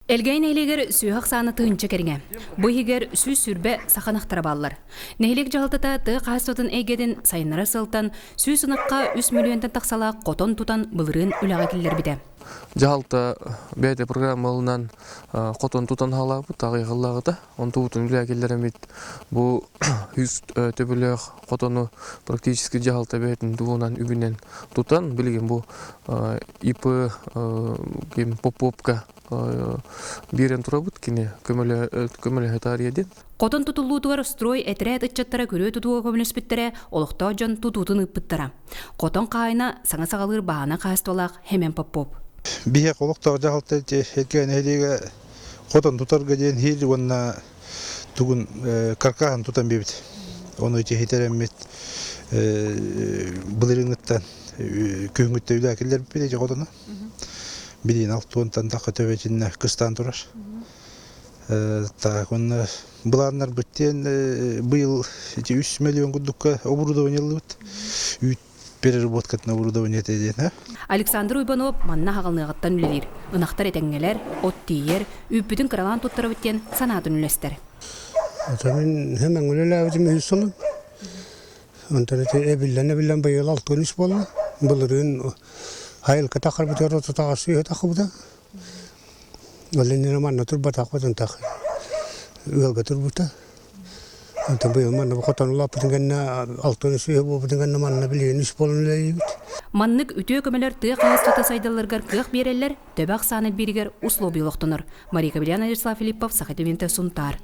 Элгейн эйлегер сүйхақ саны тыынчы керіңе. Бұйгер сүй сүрбе сақанақтар баллар. Нәйлек жалдыта ты қасотын әйгедін сайынлары сылтан сүй сыныққа 3 миллионтан тақсала қотон тұтан бұлырын үліға келдер біде. Жалта бәйді программалынан қотон тұтан халабы тағиғылағыда. Он тұғытын үліға келдерімет. Бұл үз төбіліғ қотону практически жалта бәйдің дуынан үбінен тұтан. Білген бұл ипы поп-попка бирен турабыт кине көмөлө хатарияден. Қотон тұтылуытуар строй әтірәт ұтчаттара көрі тұтуға көміліспіттірі олықта жон тұтуытын ұппыттара. Қотон қайына саңа сағалыр бағана қастуалақ хемен поп-поп. Бие олықта жағалты әткен әлігі қотон тұтарға ден хейді онына түгін каркахан тұтан бебет. Оны өте хейтеремет бұлырыңыттан күйіңітті үлі әкелдер бебет қотона. Бидин алтуонтан тақы төбетінне кыстан тұрар. Оны бұланлар бүттен бұйыл 3 миллион күддікке оборудованиялы бұд. Үйт переработкатына оборудование етеден. Александр Уйбанов манна хағалнығаттан үлелер. Үнақтар етәңгелер, от тейер, үйппүтін қыралан тұттары бүттен санатын үлестер. Мен hemen үлелі әвізім үйсілім. Онтан әбіллән бұйыл 6-13 болы. Бұлырын Hayal katakar betul rotu takasi takku betul. Galin ni mana tur batak betul tak. Ugal betul betul. Tapi mana kotan lap dengan altun sih dengan mana beli ni sepuluh lagi. Маннык үтө көмөлөр тыа каастыта сайдаларгар кыак берелер, төбак саны биригер услуби лохтонор. Мария Кабеляна, Ярослав Филиппов, Сахатовенте Сунтар.